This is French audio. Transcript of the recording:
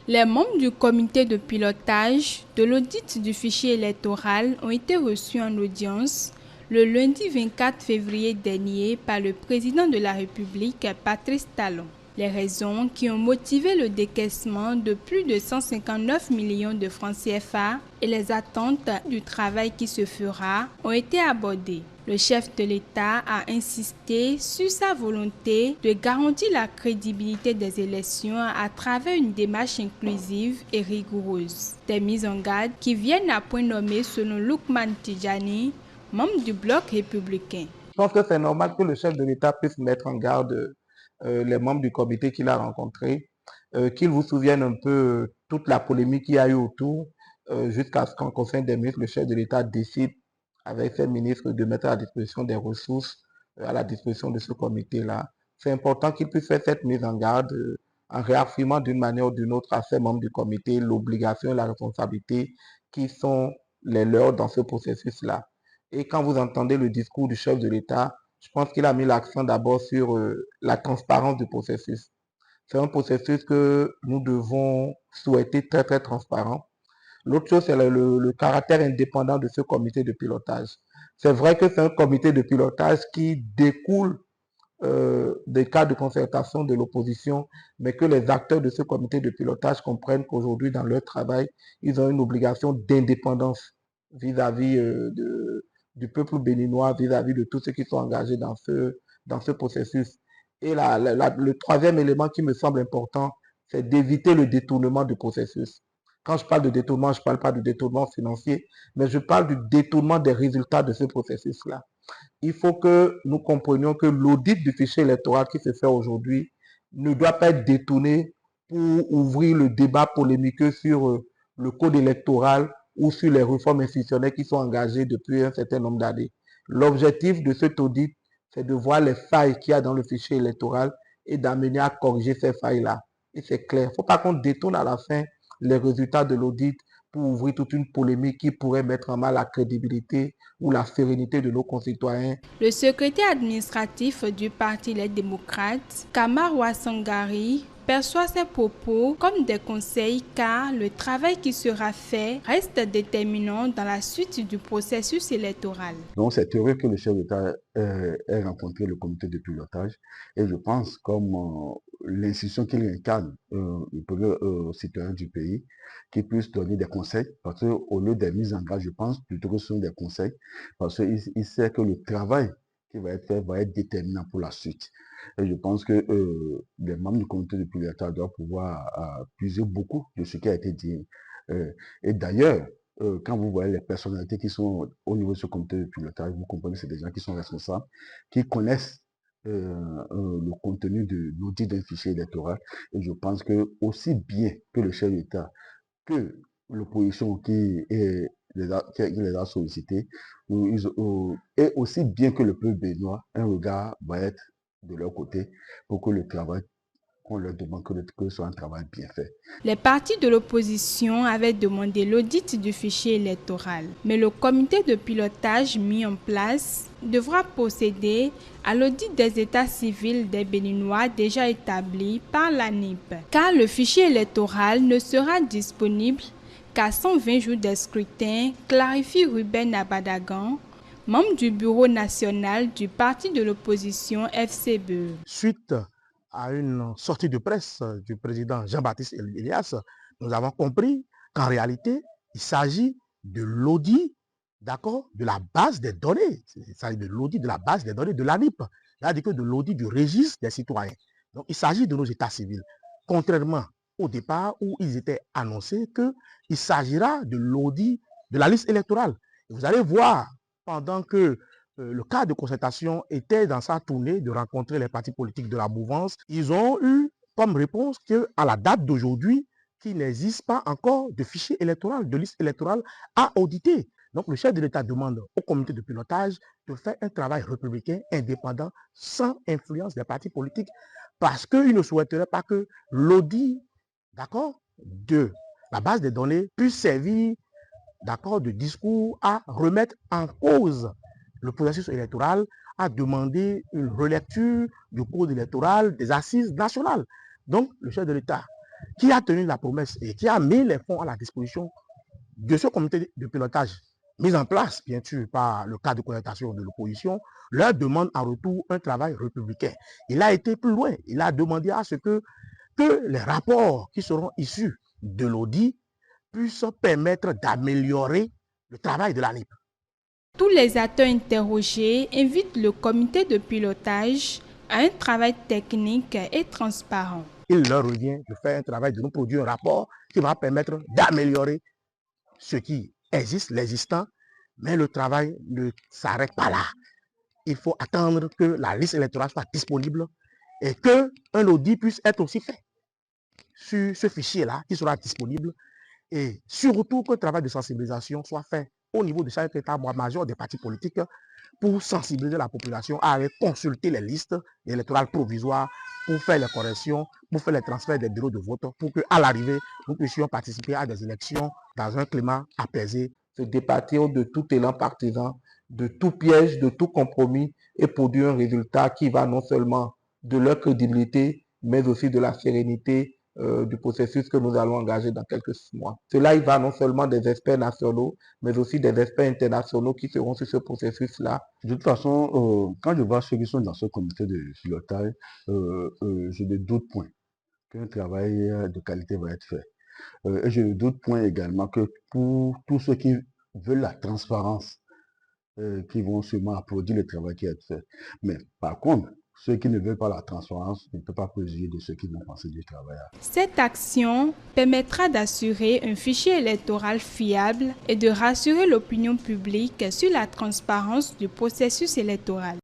Les membres du comité de pilotage de l'audit du fichier électoral ont été reçus en audience le lundi 24 février dernier par le président de la République, Patrice Talon. Les raisons qui ont motivé le décaissement de plus de 159 millions de francs CFA et les attentes du travail qui se fera ont été abordées. Le chef de l'État a insisté sur sa volonté de garantir la crédibilité des élections à travers une démarche inclusive et rigoureuse. Des mises en garde qui viennent à point nommé selon Lukman Tidjani, membre du bloc républicain. Je pense que c'est normal que le chef de l'État puisse mettre en garde les membres du comité qu'il a rencontrés, qu'ils vous souviennent un peu toute la polémique qu'il y a eu autour, jusqu'à ce qu'en Conseil des ministres, le chef de l'État décide avec ses ministres de mettre à la disposition des ressources à la disposition de ce comité-là. C'est important qu'il puisse faire cette mise en garde en réaffirmant d'une manière ou d'une autre à ses membres du comité l'obligation et la responsabilité qui sont les leurs dans ce processus-là. Et quand vous entendez le discours du chef de l'État, je pense qu'il a mis l'accent d'abord sur la transparence du processus. C'est un processus que nous devons souhaiter très, très transparent. L'autre chose, c'est le caractère indépendant de ce comité de pilotage. C'est vrai que c'est un comité de pilotage qui découle des cas de concertation de l'opposition, mais que les acteurs de ce comité de pilotage comprennent qu'aujourd'hui, dans leur travail, ils ont une obligation d'indépendance vis-à-vis du peuple béninois, vis-à-vis de tous ceux qui sont engagés dans ce processus. Et le troisième élément qui me semble important, c'est d'éviter le détournement du processus. Quand je parle de détournement, je ne parle pas de détournement financier, mais je parle du détournement des résultats de ce processus-là. Il faut que nous comprenions que l'audit du fichier électoral qui se fait aujourd'hui ne doit pas être détourné pour ouvrir le débat polémique sur le code électoral ou sur les réformes institutionnelles qui sont engagées depuis un certain nombre d'années. L'objectif de cet audit, c'est de voir les failles qu'il y a dans le fichier électoral et d'amener à corriger ces failles-là. Et c'est clair. Il ne faut pas qu'on détourne à la fin les résultats de l'audit pour ouvrir toute une polémique qui pourrait mettre en mal la crédibilité ou la sérénité de nos concitoyens. Le secrétaire administratif du Parti Les Démocrates, Kamar Sangari, perçoit ces propos comme des conseils car le travail qui sera fait reste déterminant dans la suite du processus électoral. Donc c'est heureux que le chef d'État ait rencontré le comité de pilotage et je pense comme l'institution qu'il incarne, le premier citoyen du pays, qu'il puisse donner des conseils parce qu'au lieu des mises en garde, je pense plutôt que ce sont des conseils parce qu'il sait que le travail qui va être fait va être déterminant pour la suite. Et je pense que les membres du comité de pilotage doivent pouvoir puiser beaucoup de ce qui a été dit. Et d'ailleurs, quand vous voyez les personnalités qui sont au niveau de ce comité de pilotage, vous comprenez que c'est des gens qui sont responsables, qui connaissent le contenu de l'audit d'un fichier électoral. Et je pense que aussi bien que le chef d'État, que l'opposition qui les a sollicités, et aussi bien que le peuple béninois, un regard va être de leur côté pour que le travail qu'on leur demande que ce soit un travail bien fait. Les partis de l'opposition avaient demandé l'audit du fichier électoral, mais le comité de pilotage mis en place devra procéder à l'audit des états civils des Béninois déjà établis par l'ANIP, car le fichier électoral ne sera disponible qu'à 120 jours des scrutins, clarifie Ruben Abadagan, membre du bureau national du parti de l'opposition FCBE. Suite à une sortie de presse du président Jean-Baptiste Elias, nous avons compris qu'en réalité, il s'agit de l'audit, d'accord, de la base des données. Il s'agit de l'audit de la base des données de l'ANIP, c'est-à-dire que de l'audit du registre des citoyens. Donc, il s'agit de nos états civils. Contrairement au départ où ils étaient annoncés qu'il s'agira de l'audit de la liste électorale. Et vous allez voir, pendant que le cadre de concertation était dans sa tournée de rencontrer les partis politiques de la mouvance. Ils ont eu comme réponse qu'à la date d'aujourd'hui, qu'il n'existe pas encore de fichier électoral, de liste électorale à auditer. Donc le chef de l'État demande au comité de pilotage de faire un travail républicain indépendant sans influence des partis politiques parce qu'il ne souhaiterait pas que l'audit, d'accord, de la base des données puisse servir, d'accord, de discours à remettre en cause le processus électoral, a demandé une relecture du code électoral des assises nationales. Donc, le chef de l'État qui a tenu la promesse et qui a mis les fonds à la disposition de ce comité de pilotage mis en place, bien sûr, par le cadre de concertation de l'opposition, leur demande en retour un travail républicain. Il a été plus loin. Il a demandé à ce que les rapports qui seront issus de l'audit puissent permettre d'améliorer le travail de l'ANIP. Tous les acteurs interrogés invitent le comité de pilotage à un travail technique et transparent. Il leur revient de faire un travail, de nous produire un rapport qui va permettre d'améliorer ce qui existe, l'existant, mais le travail ne s'arrête pas là. Il faut attendre que la liste électorale soit disponible et qu'un audit puisse être aussi fait sur ce fichier-là qui sera disponible et surtout qu'un travail de sensibilisation soit fait au niveau de chaque état-major des partis politiques pour sensibiliser la population à aller consulter les listes électorales provisoires pour faire les corrections, pour faire les transferts des bureaux de vote, pour qu'à l'arrivée, nous puissions participer à des élections dans un climat apaisé. Se départir de tout élan partisan, de tout piège, de tout compromis et produire un résultat qui va non seulement de leur crédibilité, mais aussi de la sérénité du processus que nous allons engager dans quelques mois. Cela, il va non seulement des experts nationaux, mais aussi des experts internationaux qui seront sur ce processus-là. De toute façon, quand je vois ceux qui sont dans ce comité de pilotage, je ne doute point qu'un travail de qualité va être fait. Et je ne doute point également que pour tous ceux qui veulent la transparence, qui vont sûrement applaudir le travail qui est fait. Mais par contre, ceux qui ne veulent pas la transparence ne peuvent pas préjuger de ceux qui vont penser du travail. Cette action permettra d'assurer un fichier électoral fiable et de rassurer l'opinion publique sur la transparence du processus électoral.